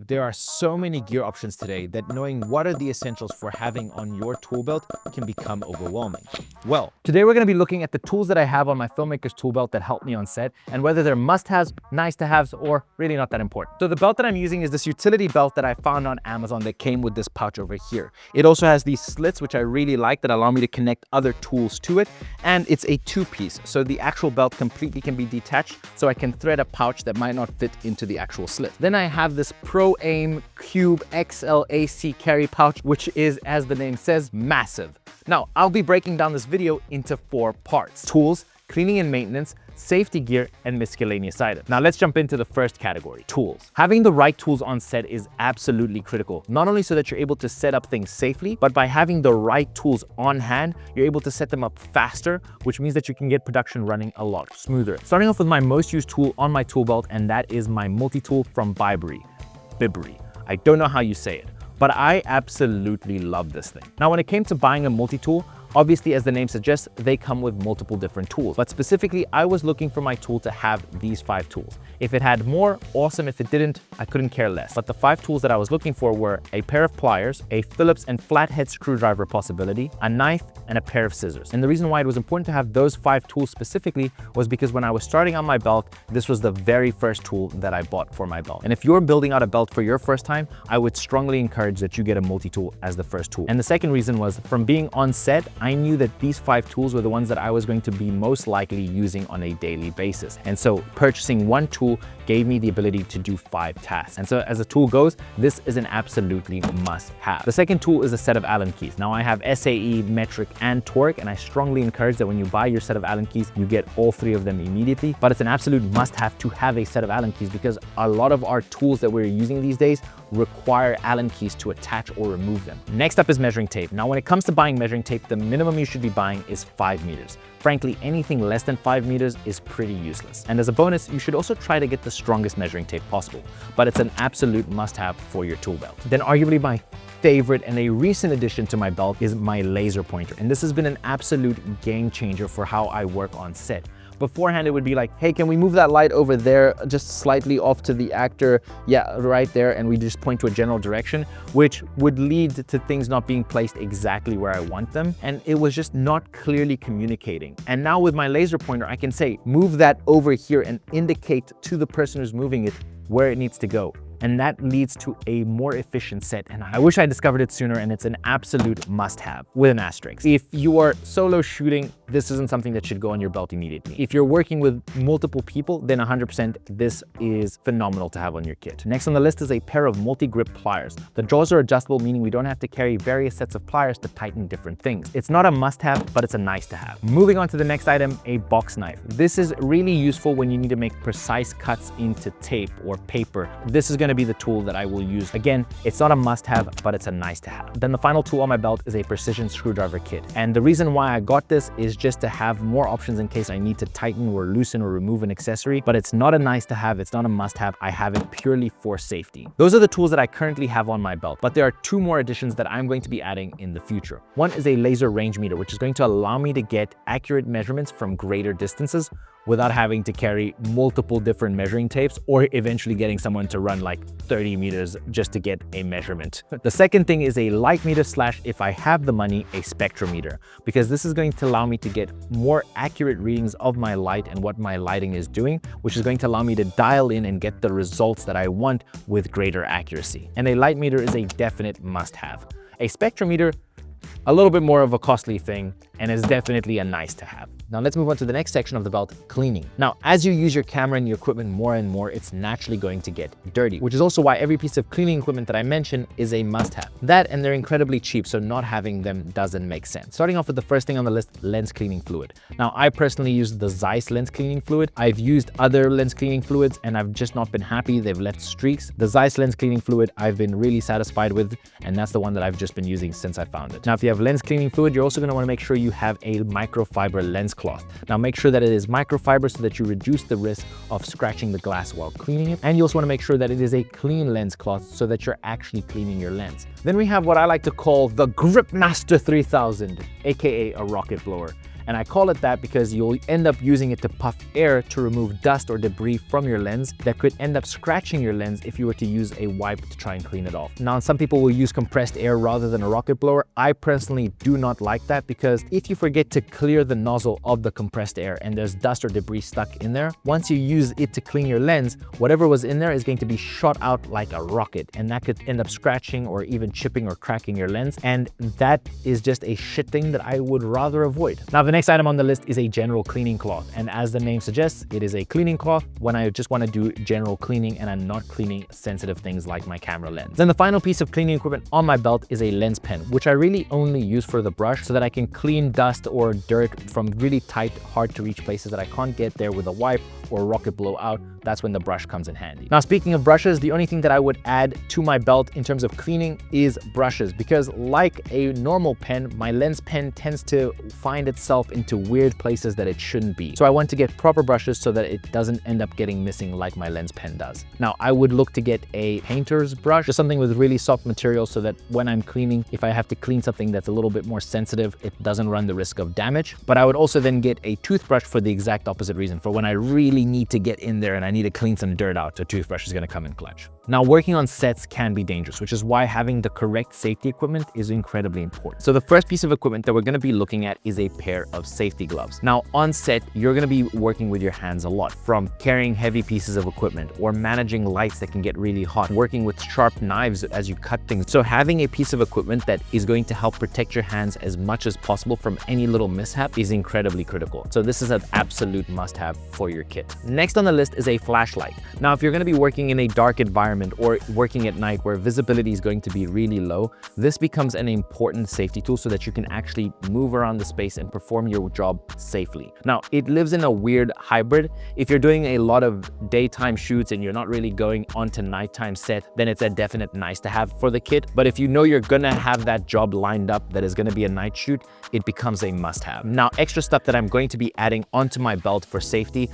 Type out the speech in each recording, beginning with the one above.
There are so many gear options today that knowing what are the essentials for having on your tool belt can become overwhelming. Well, today we're going to be looking at the tools that I have on my Filmmaker's tool belt that help me on set and whether they're must-haves, nice-to-haves, or really not that important. So the belt that I'm using is this utility belt that I found on Amazon that came with this pouch over here. It also has these slits, which I really like, that allow me to connect other tools to it. And it's a two-piece, so the actual belt completely can be detached, so I can thread a pouch that might not fit into the actual slit. Then I have this Pro Aim Cube XLAC carry pouch, which is, as the name says, massive. Now, I'll be breaking down this video into 4 parts: tools, cleaning and maintenance, safety gear, and miscellaneous items. Now let's jump into the first category, tools. Having the right tools on set is absolutely critical, not only so that you're able to set up things safely, but by having the right tools on hand, you're able to set them up faster, which means that you can get production running a lot smoother. Starting off with my most used tool on my tool belt, and that is my multi-tool from Bibri. I don't know how you say it, but I absolutely love this thing. Now, when it came to buying a multi-tool, obviously, as the name suggests, they come with multiple different tools. But specifically, I was looking for my tool to have these 5 tools. If it had more, awesome. If it didn't, I couldn't care less. But the 5 tools that I was looking for were a pair of pliers, a Phillips and flathead screwdriver possibility, a knife, and a pair of scissors. And the reason why it was important to have those 5 tools specifically was because when I was starting on my belt, this was the very first tool that I bought for my belt. And if you're building out a belt for your first time, I would strongly encourage that you get a multi-tool as the first tool. And the second reason was, from being on set, I knew that these 5 tools were the ones that I was going to be most likely using on a daily basis. And so purchasing one tool gave me the ability to do 5 tasks. And so as a tool goes, this is an absolutely must have. The second tool is a set of Allen keys. Now I have SAE, metric, and torque, and I strongly encourage that when you buy your set of Allen keys, you get all 3 of them immediately. But it's an absolute must have to have a set of Allen keys because a lot of our tools that we're using these days require Allen keys to attach or remove them. Next up is measuring tape. Now, when it comes to buying measuring tape, the minimum you should be buying is 5 meters. Frankly, anything less than 5 meters is pretty useless. And as a bonus, you should also try to get the strongest measuring tape possible, but it's an absolute must-have for your tool belt. Then arguably my favorite and a recent addition to my belt is my laser pointer. And this has been an absolute game changer for how I work on set. Beforehand, it would be like, hey, can we move that light over there just slightly off to the actor? Yeah, right there. And we just point to a general direction, which would lead to things not being placed exactly where I want them. And it was just not clearly communicating. And now with my laser pointer, I can say, move that over here and indicate to the person who's moving it where it needs to go. And that leads to a more efficient set. And I wish I discovered it sooner, and it's an absolute must-have with an asterisk. If you are solo shooting, this isn't something that should go on your belt immediately. If you're working with multiple people, then 100% this is phenomenal to have on your kit. Next on the list is a pair of multi-grip pliers. The jaws are adjustable, meaning we don't have to carry various sets of pliers to tighten different things. It's not a must-have, but it's a nice-to-have. Moving on to the next item, a box knife. This is really useful when you need to make precise cuts into tape or paper. This is going to be the tool that I will use. Again, it's not a must-have, but it's a nice-to-have. Then the final tool on my belt is a precision screwdriver kit. And the reason why I got this is just to have more options in case I need to tighten or loosen or remove an accessory, but it's not a nice-to-have, it's not a must-have. I have it purely for safety. Those are the tools that I currently have on my belt, but there are 2 more additions that I'm going to be adding in the future. One is a laser range meter, which is going to allow me to get accurate measurements from greater distances without having to carry multiple different measuring tapes or eventually getting someone to run like 30 meters just to get a measurement. The second thing is a light meter / if I have the money, a spectrometer, because this is going to allow me to get more accurate readings of my light and what my lighting is doing, which is going to allow me to dial in and get the results that I want with greater accuracy. And a light meter is a definite must-have. A spectrometer, a little bit more of a costly thing, and is definitely a nice-to-have. Now let's move on to the next section of the belt, cleaning. Now, as you use your camera and your equipment more and more, it's naturally going to get dirty, which is also why every piece of cleaning equipment that I mentioned is a must-have. That, and they're incredibly cheap, so not having them doesn't make sense. Starting off with the first thing on the list, lens cleaning fluid. Now, I personally use the Zeiss lens cleaning fluid. I've used other lens cleaning fluids and I've just not been happy. They've left streaks. The Zeiss lens cleaning fluid I've been really satisfied with, and that's the one that I've just been using since I found it. Now, if you have lens cleaning fluid, you're also going to want to make sure you have a microfiber lens cloth. Now, make sure that it is microfiber so that you reduce the risk of scratching the glass while cleaning it. And you also want to make sure that it is a clean lens cloth so that you're actually cleaning your lens. Then we have what I like to call the Gripmaster 3000, aka a rocket blower. And I call it that because you'll end up using it to puff air to remove dust or debris from your lens that could end up scratching your lens if you were to use a wipe to try and clean it off. Now, some people will use compressed air rather than a rocket blower. I personally do not like that because if you forget to clear the nozzle of the compressed air and there's dust or debris stuck in there, once you use it to clean your lens, whatever was in there is going to be shot out like a rocket, and that could end up scratching or even chipping or cracking your lens, and that is just a shit thing that I would rather avoid. Now, the next item on the list is a general cleaning cloth, and as the name suggests, it is a cleaning cloth when I just want to do general cleaning and I'm not cleaning sensitive things like my camera lens. Then the final piece of cleaning equipment on my belt is a lens pen, which I really only use for the brush so that I can clean dust or dirt from really tight, hard to reach places that I can't get there with a wipe or rocket blowout. That's when the brush comes in handy. Now, speaking of brushes, the only thing that I would add to my belt in terms of cleaning is brushes, because like a normal pen, my lens pen tends to find itself into weird places that it shouldn't be. So I want to get proper brushes so that it doesn't end up getting missing like my lens pen does. Now, I would look to get a painter's brush, just something with really soft material so that when I'm cleaning, if I have to clean something that's a little bit more sensitive, it doesn't run the risk of damage. But I would also then get a toothbrush for the exact opposite reason, for when I really need to get in there and I need to clean some dirt out, a toothbrush is going to come in clutch. Now, working on sets can be dangerous, which is why having the correct safety equipment is incredibly important. So the first piece of equipment that we're going to be looking at is a pair of safety gloves. Now, on set, you're going to be working with your hands a lot, from carrying heavy pieces of equipment or managing lights that can get really hot, working with sharp knives as you cut things. So having a piece of equipment that is going to help protect your hands as much as possible from any little mishap is incredibly critical. So this is an absolute must-have for your kit. Next on the list is a flashlight. Now, if you're going to be working in a dark environment or working at night where visibility is going to be really low, this becomes an important safety tool so that you can actually move around the space and perform your job safely. Now, it lives in a weird hybrid. If you're doing a lot of daytime shoots and you're not really going onto nighttime set, then it's a definite nice to have for the kit. But if you know you're gonna have that job lined up that is gonna be a night shoot, it becomes a must-have. Now, extra stuff that I'm going to be adding onto my belt for safety,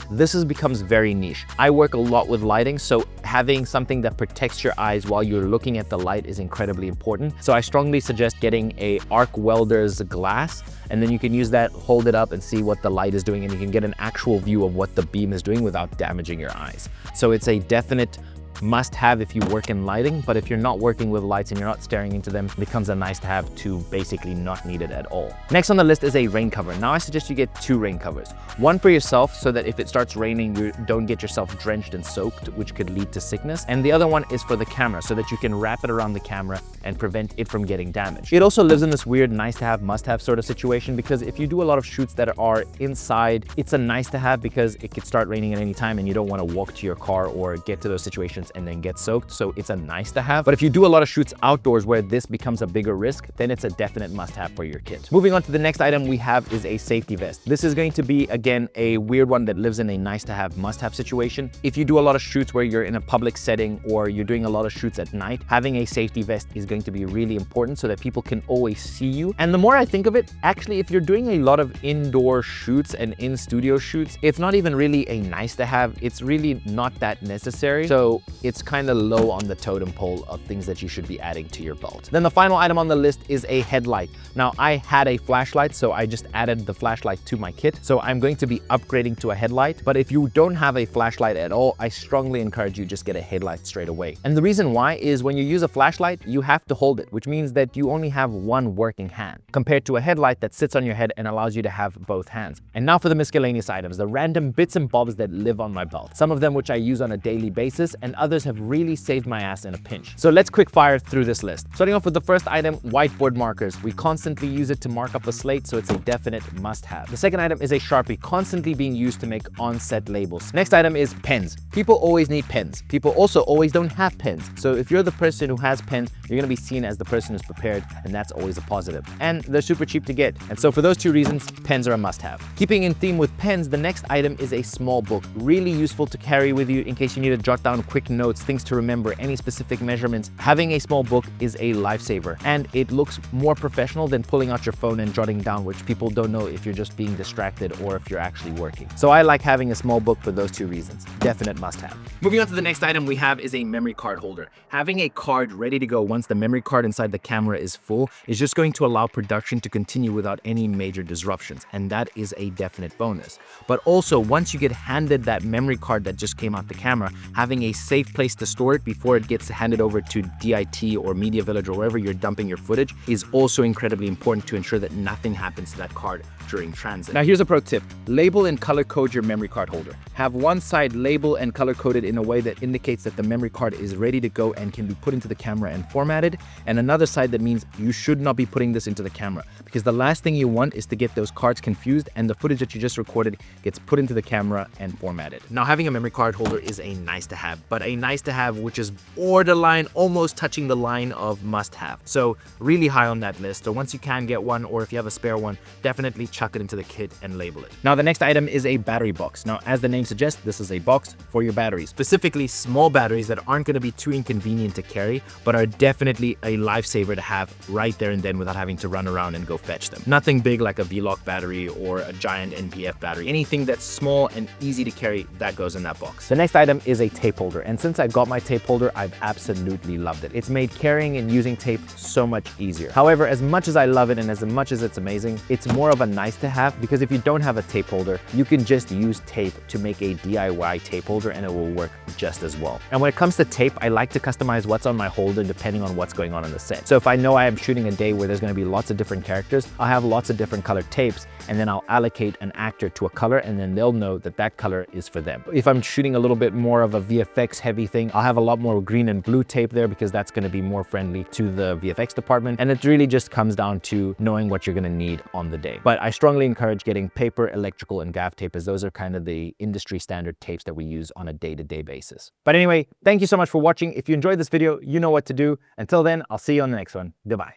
becomes very niche. I work a lot with lighting, so having something that protects your eyes while you're looking at the light is incredibly important. So I strongly suggest getting a arc welder's glass, and then you can use that, hold it up and see what the light is doing, and you can get an actual view of what the beam is doing without damaging your eyes. So it's a definite must-have if you work in lighting, but if you're not working with lights and you're not staring into them, it becomes a nice-to-have to basically not needed at all. Next on the list is a rain cover. Now, I suggest you get 2 rain covers. One for yourself so that if it starts raining, you don't get yourself drenched and soaked, which could lead to sickness. And the other one is for the camera so that you can wrap it around the camera and prevent it from getting damaged. It also lives in this weird nice-to-have, must-have sort of situation, because if you do a lot of shoots that are inside, it's a nice-to-have because it could start raining at any time and you don't want to walk to your car or get to those situations and then get soaked. So it's a nice to have. But if you do a lot of shoots outdoors where this becomes a bigger risk, then it's a definite must have for your kit. Moving on to the next item we have is a safety vest. This is going to be, again, a weird one that lives in a nice to have, must have situation. If you do a lot of shoots where you're in a public setting or you're doing a lot of shoots at night, having a safety vest is going to be really important so that people can always see you. And the more I think of it, actually, if you're doing a lot of indoor shoots and in studio shoots, it's not even really a nice to have. It's really not that necessary. So it's kind of low on the totem pole of things that you should be adding to your belt. Then the final item on the list is a headlight. Now, I had a flashlight, so I just added the flashlight to my kit. So I'm going to be upgrading to a headlight. But if you don't have a flashlight at all, I strongly encourage you just get a headlight straight away. And the reason why is when you use a flashlight, you have to hold it, which means that you only have one working hand compared to a headlight that sits on your head and allows you to have both hands. And now for the miscellaneous items, the random bits and bobs that live on my belt. Some of them which I use on a daily basis, and others have really saved my ass in a pinch. So let's quick fire through this list. Starting off with the first item, whiteboard markers. We constantly use it to mark up a slate, so it's a definite must-have. The second item is a Sharpie, constantly being used to make on-set labels. Next item is pens. People always need pens. People also always don't have pens. So if you're the person who has pens, you're gonna be seen as the person who's prepared, and that's always a positive. And they're super cheap to get. And so for those two reasons, pens are a must-have. Keeping in theme with pens, the next item is a small book, really useful to carry with you in case you need to jot down quick notes, things to remember, any specific measurements, having a small book is a lifesaver. And it looks more professional than pulling out your phone and jotting down, which people don't know if you're just being distracted or if you're actually working. So I like having a small book for those two reasons. Definite must-have. Moving on to the next item we have is a memory card holder. Having a card ready to go once the memory card inside the camera is full is just going to allow production to continue without any major disruptions, and that is a definite bonus. But also, once you get handed that memory card that just came out the camera, having a safe place to store it before it gets handed over to DIT or Media Village or wherever you're dumping your footage is also incredibly important to ensure that nothing happens to that card during transit. Now here's a pro tip. Label and color code your memory card holder. Have one side label and color coded in a way that indicates that the memory card is ready to go and can be put into the camera and formatted, and another side that means you should not be putting this into the camera, because the last thing you want is to get those cards confused and the footage that you just recorded gets put into the camera and formatted. Now having a memory card holder is a nice to have, but a nice to have which is borderline, almost touching the line of must have. So really high on that list. So once you can get one, or if you have a spare one, definitely chuck it into the kit and label it. Now the next item is a battery box. Now as the name suggests, this is a box for your batteries, specifically small batteries that aren't going to be too inconvenient to carry, but are definitely a lifesaver to have right there and then without having to run around and go fetch them. Nothing big like a V-Lock battery or a giant NPF battery. Anything that's small and easy to carry, that goes in that box. The next item is a tape holder, and since I got my tape holder, I've absolutely loved it. It's made carrying and using tape so much easier. However, as much as I love it and as much as it's amazing, it's more of a nice to have, because if you don't have a tape holder, you can just use tape to make a DIY tape holder and it will work just as well. And when it comes to tape, I like to customize what's on my holder depending on what's going on in the set. So if I know I am shooting a day where there's going to be lots of different characters, I'll have lots of different colored tapes, and then I'll allocate an actor to a color, and then they'll know that that color is for them. If I'm shooting a little bit more of a VFX heavy thing, I'll have a lot more green and blue tape there because that's going to be more friendly to the VFX department. And it really just comes down to knowing what you're going to need on the day. But I strongly encourage getting paper, electrical, and gaff tape, as those are kind of the industry standard tapes that we use on a day-to-day basis. But anyway, thank you so much for watching. If you enjoyed this video, you know what to do. Until then, I'll see you on the next one. Goodbye.